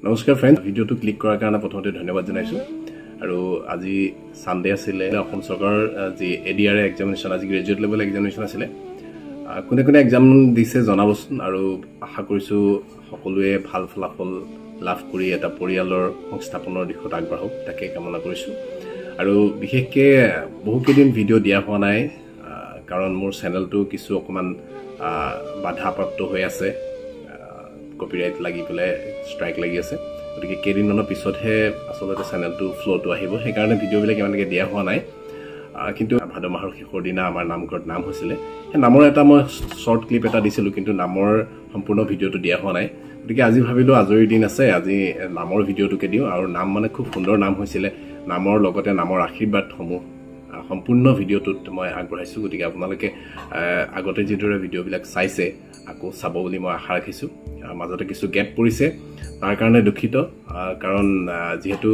নমস্কাৰ ফ্ৰেন্ড, ভিডিঅ'টো ক্লিক কৰাৰ কাৰণে প্ৰথমতে ধন্যবাদ জনাইছো। আৰু আজি সানডে আছিল, অসম চৰকাৰৰ যি এডিআৰ এক্সামিনেশ্যন, আজি গ্ৰেজুৱেট লেভেল এক্সামিনেশ্যন আছিল। কোনে কোনে এক্সাম দিছে জনাবচোন, আৰু আশা কৰিছোঁ সকলোৱে ভাল ফলাফল লাভ কৰি এটা পৰিয়ালৰ সংস্থাপনৰ দিশত আগবাঢ়ক, তাকে কামনা কৰিছোঁ। আৰু বিশেষকৈ বহুকেইদিন ভিডিঅ' দিয়া হোৱা নাই, কাৰণ মোৰ চেনেলটো কিছু অকণমান বাধাপ্ৰাপ্ত হৈ আছে, কপিৰাইট লাগি পেলাই ষ্ট্ৰাইক লাগি আছে। গতিকে কেইদিনমানৰ পিছতহে আচলতে চেনেলটো ফ্ল'টো আহিব, সেইকাৰণে ভিডিঅ'বিলাক ইমানকৈ দিয়া হোৱা নাই। কিন্তু ভাদ মাহৰ শেষৰ দিনা আমাৰ নামঘৰত নাম হৈছিলে, সেই নামৰ এটা মই শ্বৰ্ট ক্লিপ এটা দিছিলোঁ, কিন্তু নামৰ সম্পূৰ্ণ ভিডিঅ'টো দিয়া হোৱা নাই। গতিকে আজি ভাবিলোঁ আজৰি দিন আছে, আজি নামৰ ভিডিঅ'টোকে দিওঁ। আৰু নাম মানে খুব সুন্দৰ নাম হৈছিলে, নামৰ লগতে নামৰ আশীৰ্বাদসমূহ সম্পূৰ্ণ ভিডিঅ'টোত মই আগবঢ়াইছোঁ। গতিকে আপোনালোকে আগতে যিদৰে ভিডিঅ'বিলাক চাইছে আকৌ চাব বুলি মই আশা ৰাখিছোঁ। মাজতে কিছু গেপ পৰিছে, তাৰ কাৰণে দুখিত, কাৰণ যিহেতু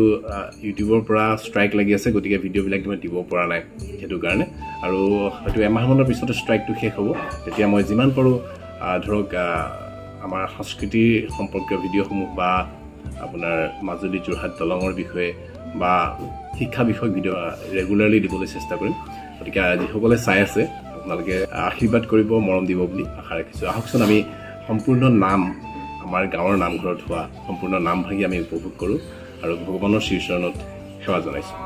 ইউটিউবৰ পৰা ষ্ট্ৰাইক লাগি আছে, গতিকে ভিডিঅ'বিলাক মই দিব পৰা নাই সেইটো কাৰণে। আৰু হয়তো এমাহমানৰ পিছতে ষ্ট্ৰাইকটো শেষ হ'ব, তেতিয়া মই যিমান পাৰোঁ ধৰক আমাৰ সংস্কৃতিৰ সম্পৰ্কীয় ভিডিঅ'সমূহ বা আপোনাৰ মাজুলী যোৰহাট দলঙৰ বিষয়ে বা শিক্ষা বিষয়ক ভিডিঅ' ৰেগুলাৰলি দিবলৈ চেষ্টা কৰিম। গতিকে যিসকলে চাই আছে আপোনালোকে আশীৰ্বাদ কৰিব, মৰম দিব বুলি আশা ৰাখিছোঁ। আহকচোন আমি সম্পূৰ্ণ নাম, আমাৰ গাঁৱৰ নামঘৰত হোৱা সম্পূৰ্ণ নাম ভাগি আমি উপভোগ কৰোঁ আৰু ভগৱানৰ শ্ৰীচৰণত সেৱা জনাইছোঁ।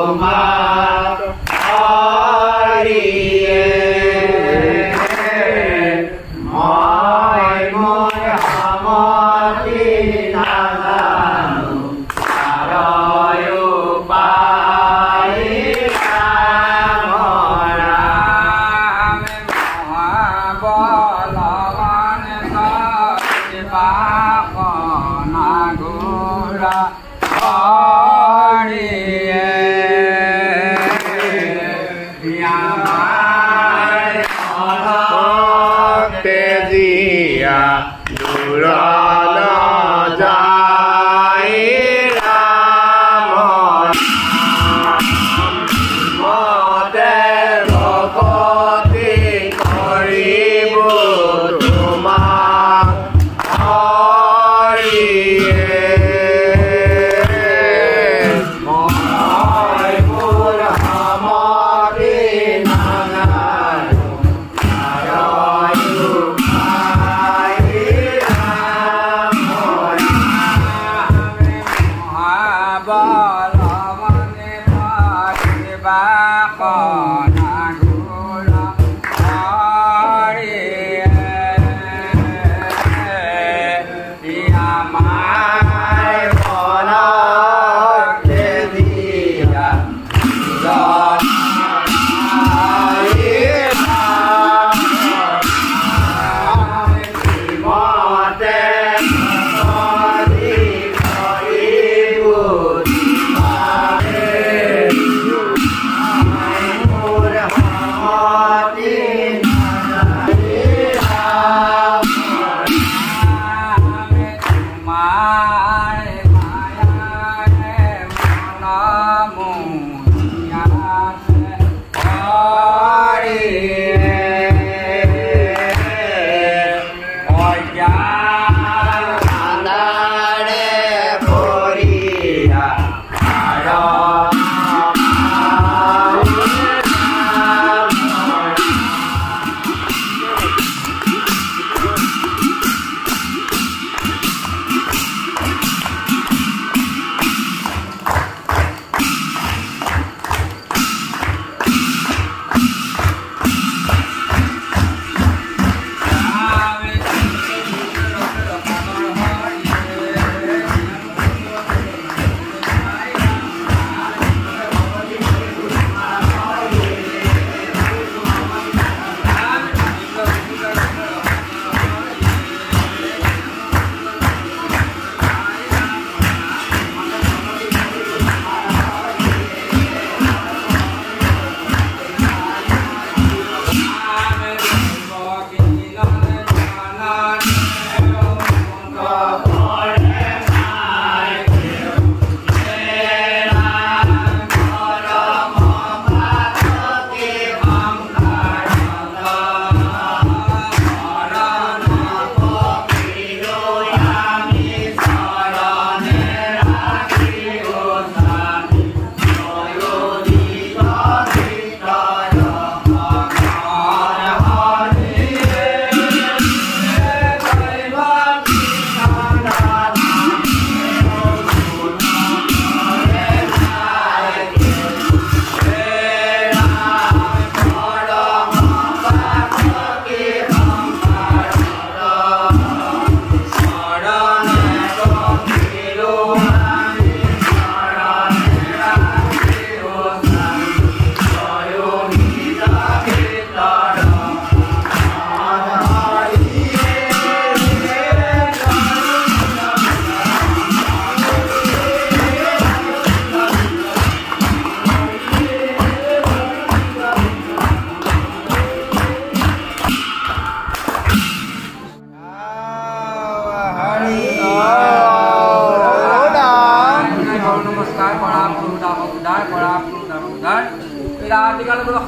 Tomorrow.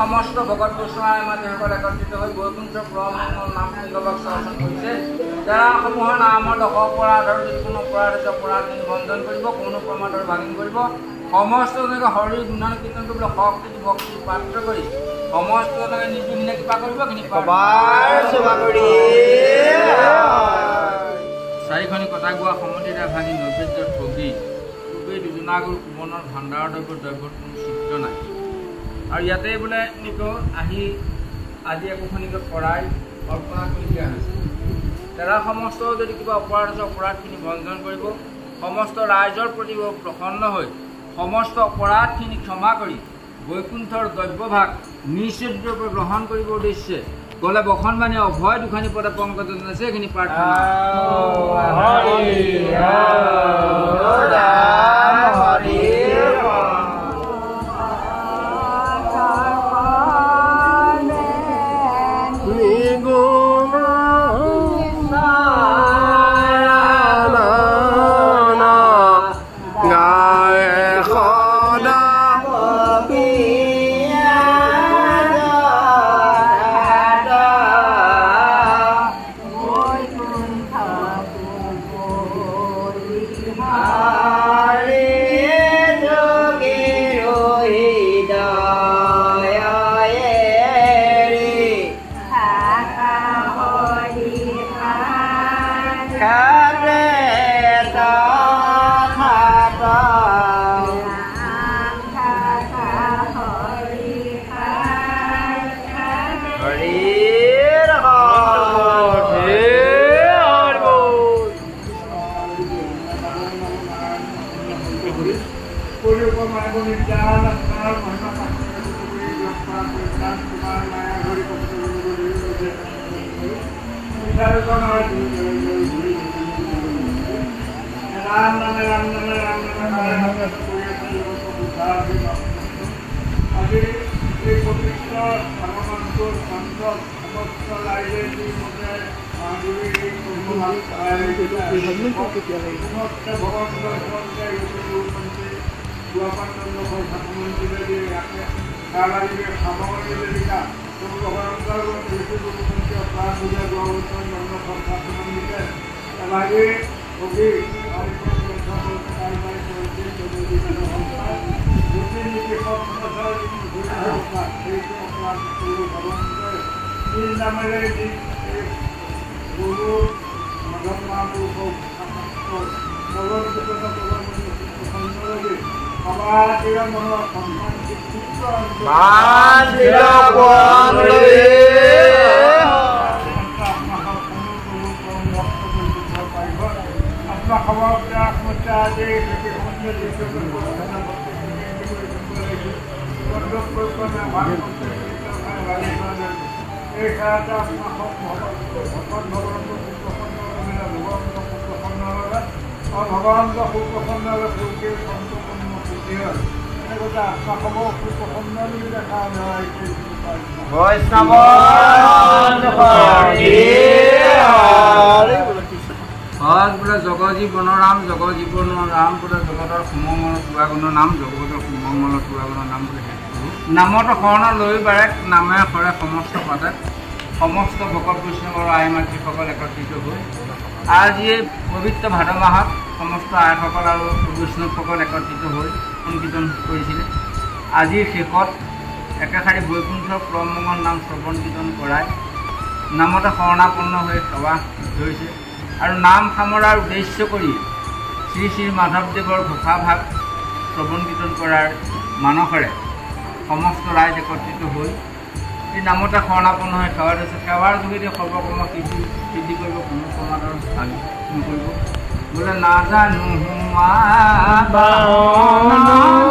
সমস্ত ভগত বৈষ্ণৱ মাতৃসকল একত্ৰিত হৈ বৈকুণ্ঠ ব্ৰহ্মৰ নাম সংগীতক চৰ্চন কৰিছে। যাৰাসমূহৰ নামৰ দশ অপৰাধ আৰু যিকোনো অপৰাধ আছে অপৰাধখিনি বন্ধন কৰিব, কোনো প্ৰমাদৰ ভাগিন কৰিব, সমস্ত জনকে হৰি গুণান কীৰ্তন কৰিবলৈ শক্তি ভক্তি পাত্ৰ কৰি সমস্ত জনকে নিৰ্বিঘ্নে কৃপা কৰিব। চাৰিখনি কথা গোৱা সমতিৰে ভাগি নৈবেদ্য ঠগি পূৰ্বে দুজনাগুৰ কুমনৰ ভাণ্ডাৰৰ দ্ৰব্যত কোনো চিত্ৰ নাই। আৰু ইয়াতে বোলে নিকো আহি আজি একোখনিকে কৰাই অৰ্পণা কৰি দিয়া হৈছে। তেৰা সমস্ত যদি কিবা অপৰাধ আছে অপৰাধখিনি ভঞ্জন কৰিব, সমস্ত ৰাইজৰ প্ৰতি প্ৰসন্ন হৈ সমস্ত অপৰাধখিনি ক্ষমা কৰি বৈকুণ্ঠৰ দ্ৰব্যভাগ নিশ্চিতৰূপে গ্ৰহণ কৰিবৰ উদ্দেশ্যে গ'লে বসনবাণী অভয় দুখানি পদে পংকজ আছে সেইখিনি প্ৰাৰ্থনা। জগজীৱনৰ ৰাম জগজীৱনৰ ৰাম বোলে জগতৰ সুমংগল পুৰাগুণৰ নাম জগতৰ সুমংগল পুৰাগুণৰ নাম বোলে নামত শৰণ লৈ বাৰেক নামে সৰে সমস্ত পাতে সমস্ত ভকত বৈষ্ণৱৰ আই মাতৃসকল একত্ৰিত হৈ আজি এই পবিত্ৰ ভাদ মাহত সমস্ত আইসকল আৰু বৈষ্ণৱসকল একত্ৰিত হৈ সংকীৰ্তন কৰিছিলে। আজিৰ শেষত একেষাৰি বৈকুণ্ঠৰ পৰমমঙ্গল নাম শ্ৰৱণ কীৰ্তন কৰাই নামতে শৰণাপন্ন হৈ সেৱা ধৰিছে আৰু নাম সামৰাৰ উদ্দেশ্য কৰি শ্ৰী শ্ৰী মাধৱদেৱৰ ঘোষাভাগ শ্ৰৱণ কীৰ্তন কৰাৰ মানসেৰে সমস্ত ৰাইজ একত্ৰিত হৈ এই নামতে শৰণাপন্ন হৈ সেৱা দিছে। সেৱাৰ যোগেদি সৰ্বকৰ্ম সিদ্ধি কৰিব, কোনো সমাদৰ ভাগ নকৰিব। বোলে নাজানো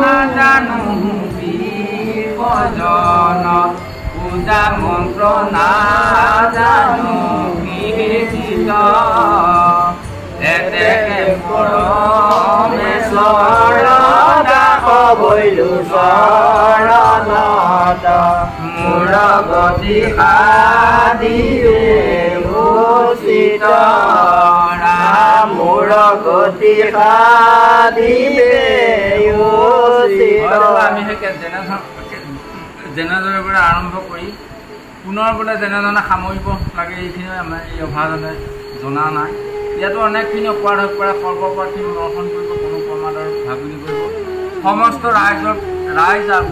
নাজানো বিভজন পূজা মন্ত্ৰ নাজানো কীৰ্তিত এতেকে পৰমেশ্বৰ দাস বৈলো চৰণত মোৰ গতি সাদিৰে উচিত মোৰ গতি সাদিৰে উচিত। আমি যেনেদৰে পৰা আৰম্ভ কৰি পুনৰ বোলে যেনেধৰণে সামৰিব লাগে এইখিনি আমাৰ এই অভাজনে জনা নাই। ইয়াতো অনেকখিনি অপৰাধ হৈ পৰে, সৰ্বপ্ৰথম দৰ্শন কৰিব, কোনো প্ৰমাদৰ ভাগনি কৰিব। সমস্ত ৰাইজ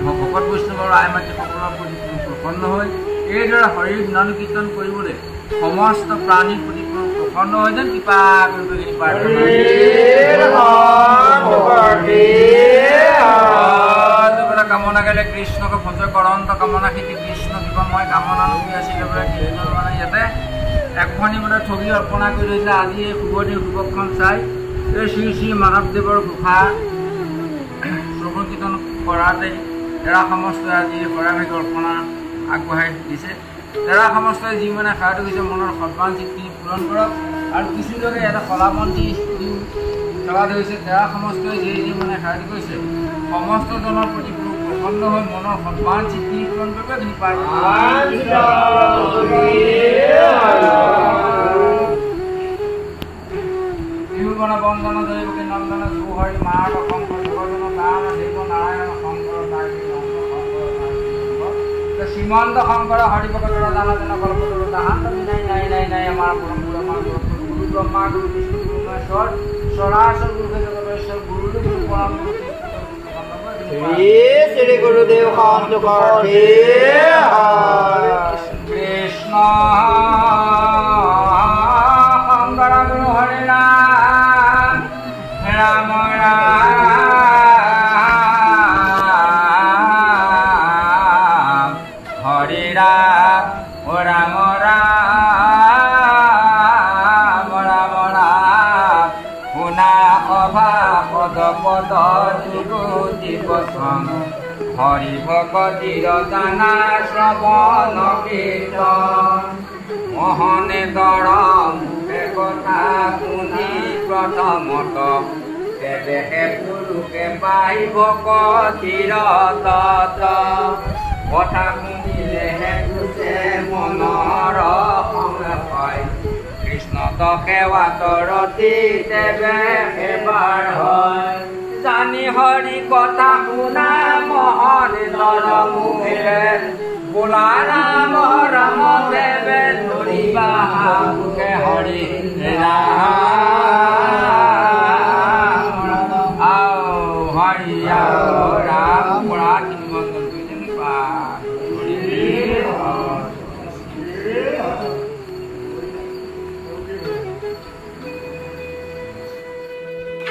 ভকত বৈষ্ণৱৰ আই মাতৃসকলৰ প্ৰতি প্ৰসন্ন হৈ এইদৰে হৰিৰ গুণ কীৰ্তন কৰিবলৈ সমস্ত প্ৰাণীৰ প্ৰতি প্ৰসন্ন হৈ যেন কৃপা কৰিবলৈ প্ৰাৰ্থনা। কামনা গেলে কৃষ্ণকে ভজ কৰন্ত কামনা খেতি কৃষ্ণ কিবা মই কামনা নকৰি আছিলোঁ বোলে কৃষ্ণ মানে ইয়াতে এখনি মানে ঠগি অৰ্পণা কৰি লৈছিলে আজি এই শুভদিন শুভক্ষণ চাই এই শ্ৰী শ্ৰী মাধৱদেৱৰ ঘোষা শ্ৰৱণ কীৰ্তন কৰাতে এৰা সমস্তই আজি শৰাভাগী অৰ্পণা আগবঢ়াই দিছে এৰা সমস্তই যি মানে সেৱাটো কৰিছে মনৰ সদ্বাঞ্ছিতখিনি পূৰণ কৰক আৰু কিছুলোকে এটা কলামন্ত্ৰী সেৱা ধৰিছে এৰা সমস্তই যি যি মানে সেৱাটো কৰিছে সমস্ত জনৰ প্ৰতি প্ৰসন্ন হৈ মনৰ সদ্বাঞ্ছিতখিনি পূৰণ কৰিব কিন্তু পায় বন্দন দৈৱকী নন্দন সুহৰি মাৰ শংকৰ জগজন দান দেৱ নাৰায়ণ শংকৰ শ্ৰীমন্ত শংকৰ হৰিভকতৰ দান জন কল্পতৰ দাহান্ত নাই নাই নাই নাই আমাৰ পৰমগুৰু আমাৰ গুৰু ব্ৰহ্মা গুৰু বিষ্ণু গুৰু মহেশ্বৰ চৰাচৰ গুৰু জগতেশ্বৰ গুৰু গুৰু পৰম শ্ৰী গুৰুদেৱ কৃষ্ণ শংকৰ গুৰু হৰি ৰাম ৰাম হৰি ৰাম ৰাম ৰাম ৰাম ৰাম শুনা অভা পদ পদ নিগুতি বচন হৰি ভকতিৰ জানা শ্ৰৱণ কীৰ্তন মোহনে দৰ মুখে কথা শুনি প্ৰথমত কেবেহে পুৰুষে পাইব কতিৰ তত কথা শুনিলেহে বুজে মনৰ সংশয় কৃষ্ণ সেৱাত ৰতি দেৱে এবাৰ হয় জানি হৰি কথা শুনা মহনে দৰ মুখে বোলা ৰাম ৰাম দেৱে ধৰিবা মুখে হৰি ৰাম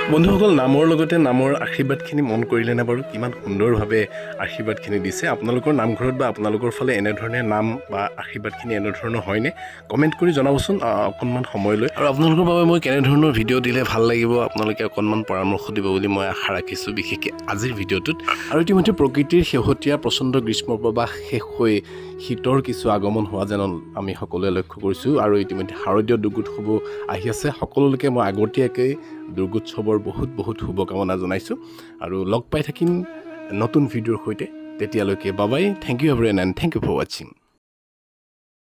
বন্ধুসকল নামৰ লগতে নামৰ আশীৰ্বাদখিনি মন কৰিলেনে বাৰু কিমান সুন্দৰভাৱে আশীৰ্বাদখিনি দিছে আপোনালোকৰ নামঘৰত বা আপোনালোকৰ ফালে এনেধৰণে নাম বা আশীৰ্বাদখিনি এনেধৰণৰ হয়নে কমেণ্ট কৰি জনাবচোন অকণমান সময় লৈ আৰু আপোনালোকৰ বাবে মই কেনেধৰণৰ ভিডিঅ' দিলে ভাল লাগিব আপোনালোকে অকণমান পৰামৰ্শ দিব বুলি মই আশা ৰাখিছোঁ বিশেষকৈ আজিৰ ভিডিঅ'টোত আৰু ইতিমধ্যে প্ৰকৃতিৰ শেহতীয়া প্ৰচণ্ড গ্ৰীষ্ম প্ৰবাহ শেষ হৈ শীতৰ কিছু আগমন হোৱা যেন আমি সকলোৱে লক্ষ্য কৰিছোঁ আৰু ইতিমধ্যে শাৰদীয় দুৰ্গোৎসৱো আহি আছে সকলোলৈকে মই আগতীয়াকৈ দুৰ্গোৎসৱৰ বহুত বহুত শুভকামনা জনাইছোঁ আৰু লগ পাই থাকিম নতুন ভিডিঅ'ৰ সৈতে তেতিয়ালৈকে বাবাই thank you everyone and thank you for ৱাচিং